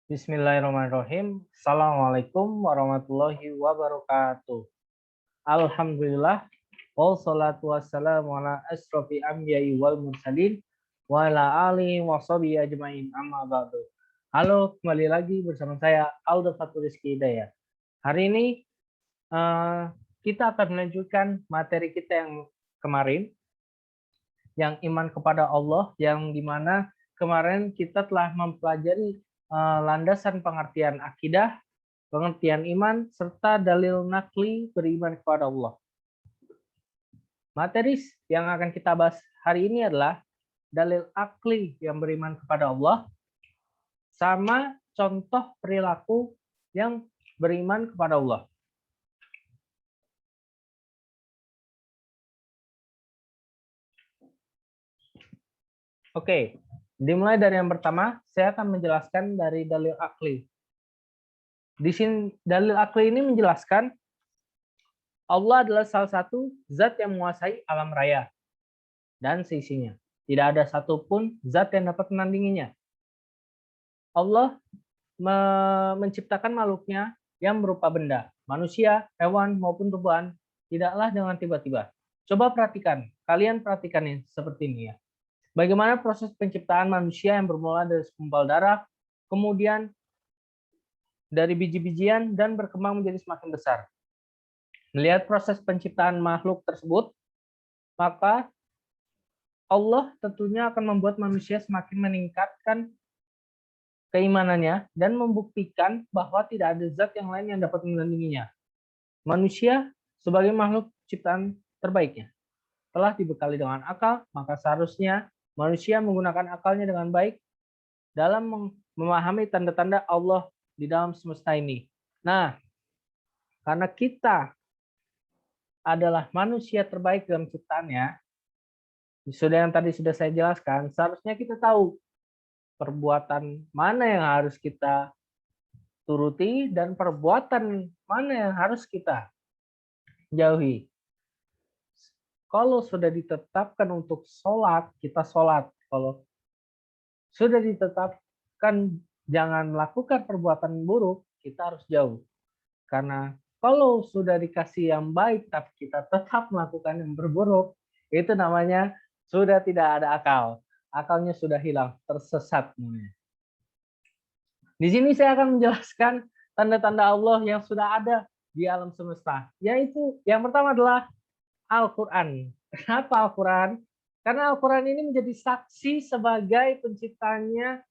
Bismillahirrahmanirrahim. Assalamualaikum warahmatullahi wabarakatuh. Alhamdulillah. Wassalatu wassalamu ala asrofi anbiya'i wal mursalin wa ala alihi wa sahbihi ajmain amma ba'du. Halo, kembali lagi bersama saya Aldo Fatur Rizky Hidayat. Hari ini kita akan melanjutkan materi kita yang kemarin, yang iman kepada Allah, yang dimana kemarin kita telah mempelajari landasan pengertian akidah, pengertian iman, serta dalil nakli beriman kepada Allah. Materi yang akan kita bahas hari ini adalah dalil akli yang beriman kepada Allah, sama contoh perilaku yang beriman kepada Allah. Oke, dimulai dari yang pertama, saya akan menjelaskan dari dalil akli. Di sini dalil akli ini menjelaskan Allah adalah salah satu zat yang menguasai alam raya dan seisinya. Tidak ada satupun zat yang dapat menandinginya. Allah menciptakan makhluknya yang berupa benda, manusia, hewan, maupun tumbuhan, tidaklah dengan tiba-tiba. Coba perhatikan, kalian perhatikan ini seperti ini ya. Bagaimana proses penciptaan manusia yang bermula dari segumpal darah, kemudian dari biji-bijian dan berkembang menjadi semakin besar. Melihat proses penciptaan makhluk tersebut, maka Allah tentunya akan membuat manusia semakin meningkatkan keimanannya dan membuktikan bahwa tidak ada zat yang lain yang dapat menandinginya. Manusia sebagai makhluk ciptaan terbaiknya telah dibekali dengan akal, maka seharusnya manusia menggunakan akalnya dengan baik dalam memahami tanda-tanda Allah di dalam semesta ini. Nah, karena kita adalah manusia terbaik dalam ciptaannya, sudah yang tadi sudah saya jelaskan, seharusnya kita tahu perbuatan mana yang harus kita turuti dan perbuatan mana yang harus kita jauhi. Kalau sudah ditetapkan untuk sholat, kita sholat. Kalau sudah ditetapkan jangan melakukan perbuatan buruk, kita harus jauh. Karena kalau sudah dikasih yang baik, tapi kita tetap melakukan yang berburuk, itu namanya sudah tidak ada akal. Akalnya sudah hilang, tersesat namanya. Di sini saya akan menjelaskan tanda-tanda Allah yang sudah ada di alam semesta. Yaitu yang pertama adalah Al-Quran. Kenapa Al-Quran? Karena Al-Quran ini menjadi saksi sebagai penciptanya.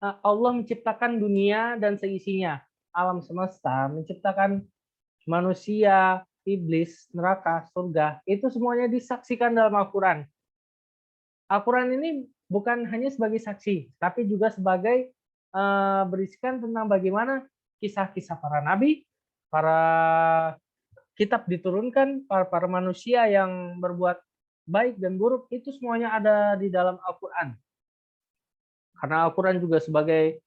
Allah menciptakan dunia dan seisinya, alam semesta, menciptakan manusia, iblis, neraka, surga, itu semuanya disaksikan dalam Al-Quran. Al-Quran ini bukan hanya sebagai saksi, tapi juga sebagai berisikan tentang bagaimana kisah-kisah para nabi, para kitab diturunkan, para manusia yang berbuat baik dan buruk, itu semuanya ada di dalam Al-Quran. Karena Al-Quran juga sebagai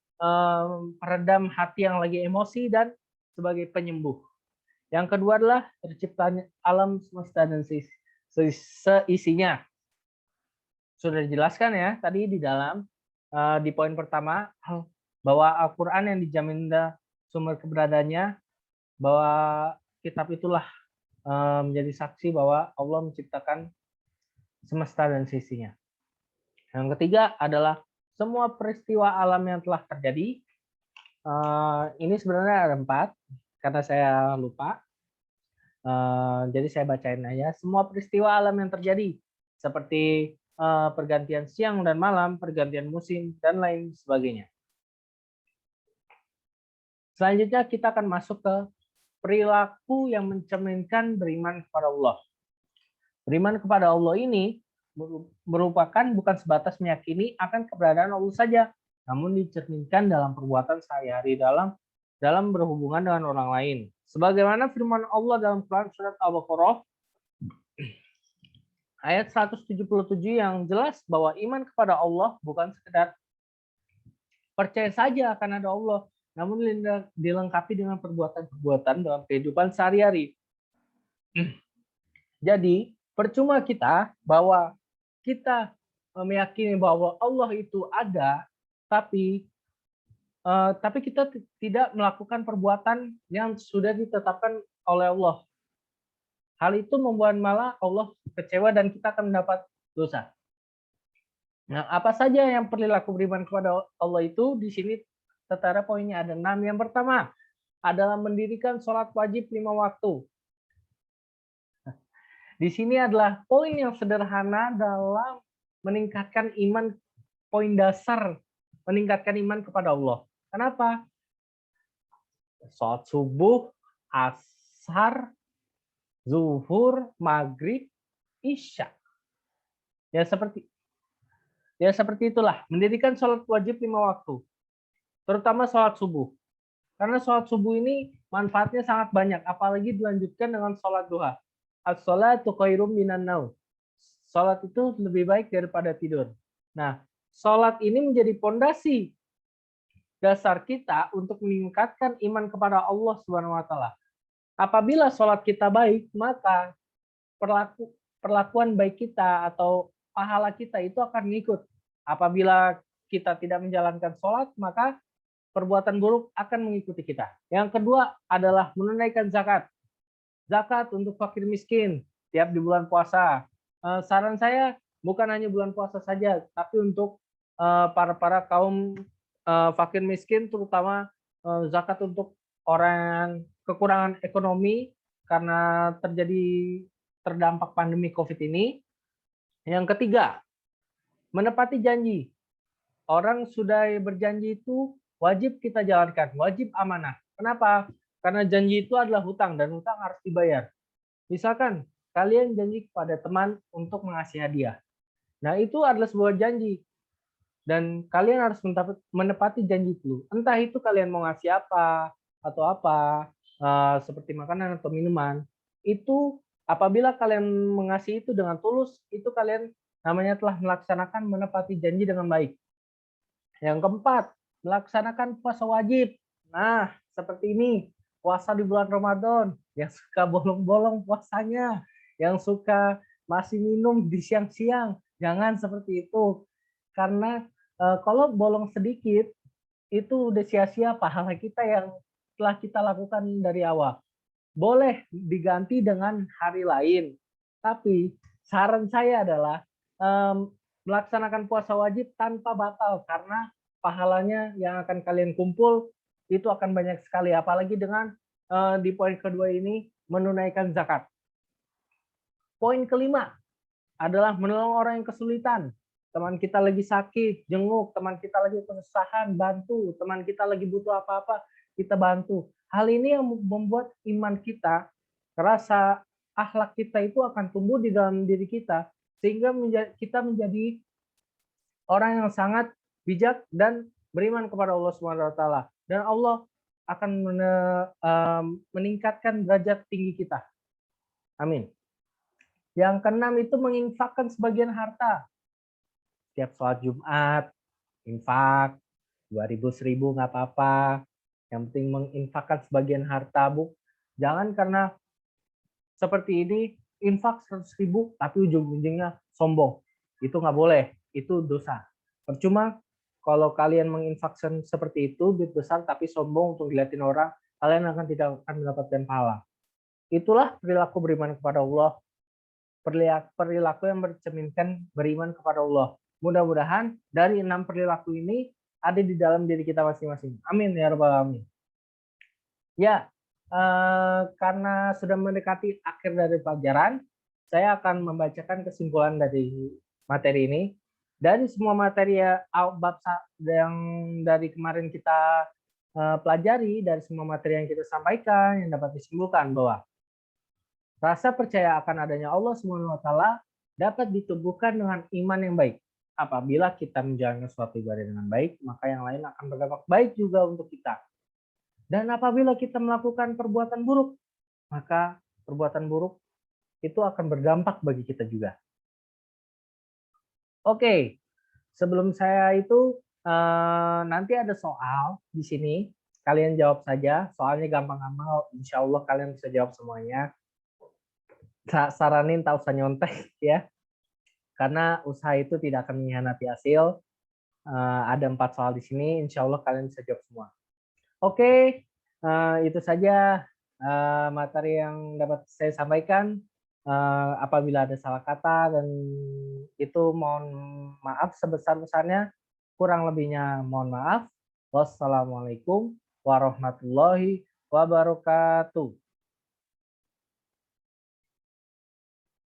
peredam hati yang lagi emosi dan sebagai penyembuh. Yang kedua adalah terciptanya alam semesta dan seisinya. Sudah dijelaskan ya tadi di dalam di poin pertama bahwa Al-Quran yang dijamin sumber keberadaannya, bahwa kitab itulah menjadi saksi bahwa Allah menciptakan semesta dan seisinya. Yang ketiga adalah semua peristiwa alam yang telah terjadi. Ini sebenarnya ada 4, karena saya lupa. Jadi saya bacain aja. Semua peristiwa alam yang terjadi, seperti pergantian siang dan malam, pergantian musim, dan lain sebagainya. Selanjutnya kita akan masuk ke perilaku yang mencerminkan beriman kepada Allah. Beriman kepada Allah ini merupakan bukan sebatas meyakini akan keberadaan Allah saja, namun dicerminkan dalam perbuatan sehari-hari dalam berhubungan dengan orang lain. Sebagaimana firman Allah dalam Quran surat Al-Baqarah ayat 177 yang jelas bahwa iman kepada Allah bukan sekedar percaya saja akan ada Allah, namun dilengkapi dengan perbuatan-perbuatan dalam kehidupan sehari-hari. Jadi, percuma kita bahwa kita meyakini bahwa Allah itu ada, tapi Tapi kita tidak melakukan perbuatan yang sudah ditetapkan oleh Allah. Hal itu membuat malah Allah kecewa dan kita akan mendapat dosa. Nah, apa saja yang perilaku beriman kepada Allah itu di sini tertera poinnya ada 6. Yang pertama adalah mendirikan sholat wajib 5 waktu. Di sini adalah poin yang sederhana dalam meningkatkan iman, poin dasar meningkatkan iman kepada Allah. Kenapa? Sholat subuh, asar, zuhur, maghrib, isya. Ya seperti itulah. Mendirikan sholat wajib 5 waktu. Terutama sholat subuh. Karena sholat subuh ini manfaatnya sangat banyak. Apalagi dilanjutkan dengan sholat duha. As-sholatu khairum minan naum. Sholat itu lebih baik daripada tidur. Nah, sholat ini menjadi pondasi dasar kita untuk meningkatkan iman kepada Allah Subhanahu wa taala. Apabila sholat kita baik, maka perlakuan baik kita atau pahala kita itu akan ngikut. Apabila kita tidak menjalankan sholat, maka perbuatan buruk akan mengikuti kita. Yang kedua adalah menunaikan zakat. Zakat untuk fakir miskin tiap di bulan puasa. Saran saya bukan hanya bulan puasa saja, tapi untuk para kaum fakir miskin, terutama zakat untuk orang yang kekurangan ekonomi karena terdampak pandemi COVID ini. Yang ketiga, menepati janji. Orang sudah berjanji itu wajib kita jalankan, wajib amanah. Kenapa? Karena janji itu adalah hutang dan hutang harus dibayar. Misalkan kalian janji kepada teman untuk mengasih hadiah. Nah, itu adalah sebuah janji. Dan kalian harus menepati janji itu. Entah itu kalian mau ngasih apa atau apa, seperti makanan atau minuman. Itu apabila kalian mengasihi itu dengan tulus, itu kalian namanya telah melaksanakan menepati janji dengan baik. Yang keempat, melaksanakan puasa wajib. Nah, seperti ini. Puasa di bulan Ramadan, yang suka bolong-bolong puasanya, yang suka masih minum di siang-siang, jangan seperti itu. Karena kalau bolong sedikit, itu udah sia-sia pahala kita yang telah kita lakukan dari awal. Boleh diganti dengan hari lain, tapi saran saya adalah melaksanakan puasa wajib tanpa batal, karena pahalanya yang akan kalian kumpul itu akan banyak sekali, apalagi dengan di poin kedua ini menunaikan zakat. Poin kelima adalah menolong orang yang kesulitan. Teman kita lagi sakit, jenguk, teman kita lagi kesusahan, bantu, teman kita lagi butuh apa-apa, kita bantu. Hal ini yang membuat iman kita, rasa akhlak kita itu akan tumbuh di dalam diri kita, sehingga kita menjadi orang yang sangat bijak dan beriman kepada Allah Subhanahu wa taala. Dan Allah akan meningkatkan derajat tinggi kita. Amin. Yang keenam itu menginfakkan sebagian harta. Setiap sholat Jumat, infak, 2.000, 1.000 nggak apa-apa. Yang penting menginfakkan sebagian harta, Bu. Jangan karena seperti ini, infak 100.000, tapi ujung-ujungnya sombong. Itu nggak boleh, itu dosa. Percuma kalau kalian menginfakkan seperti itu, duit besar tapi sombong untuk dilihatin orang, kalian tidak akan mendapatkan pahala. Itulah perilaku beriman kepada Allah. Perilaku yang mencerminkan beriman kepada Allah. Mudah-mudahan dari 6 perilaku ini ada di dalam diri kita masing-masing. Amin ya rabbal alamin. Ya, karena sudah mendekati akhir dari pelajaran, saya akan membacakan kesimpulan dari materi ini. Dari semua materi bab yang dari kemarin kita pelajari, dari semua materi yang kita sampaikan, yang dapat disimpulkan bahwa rasa percaya akan adanya Allah Subhanahu wa taala dapat ditumbuhkan dengan iman yang baik. Apabila kita menjalankan suatu ibadah dengan baik, maka yang lain akan berdampak baik juga untuk kita. Dan apabila kita melakukan perbuatan buruk, maka perbuatan buruk itu akan berdampak bagi kita juga. Oke, sebelum saya itu nanti ada soal di sini, kalian jawab saja. Soalnya gampang-gampang, insya Allah kalian bisa jawab semuanya. Saranin tak usah nyontek ya, karena usaha itu tidak akan mengkhianati hasil. Ada 4 soal di sini, insya Allah kalian bisa jawab semua. Oke, itu saja materi yang dapat saya sampaikan. Apabila ada salah kata dan itu mohon maaf sebesar-besarnya, kurang lebihnya mohon maaf. Wassalamualaikum warahmatullahi wabarakatuh.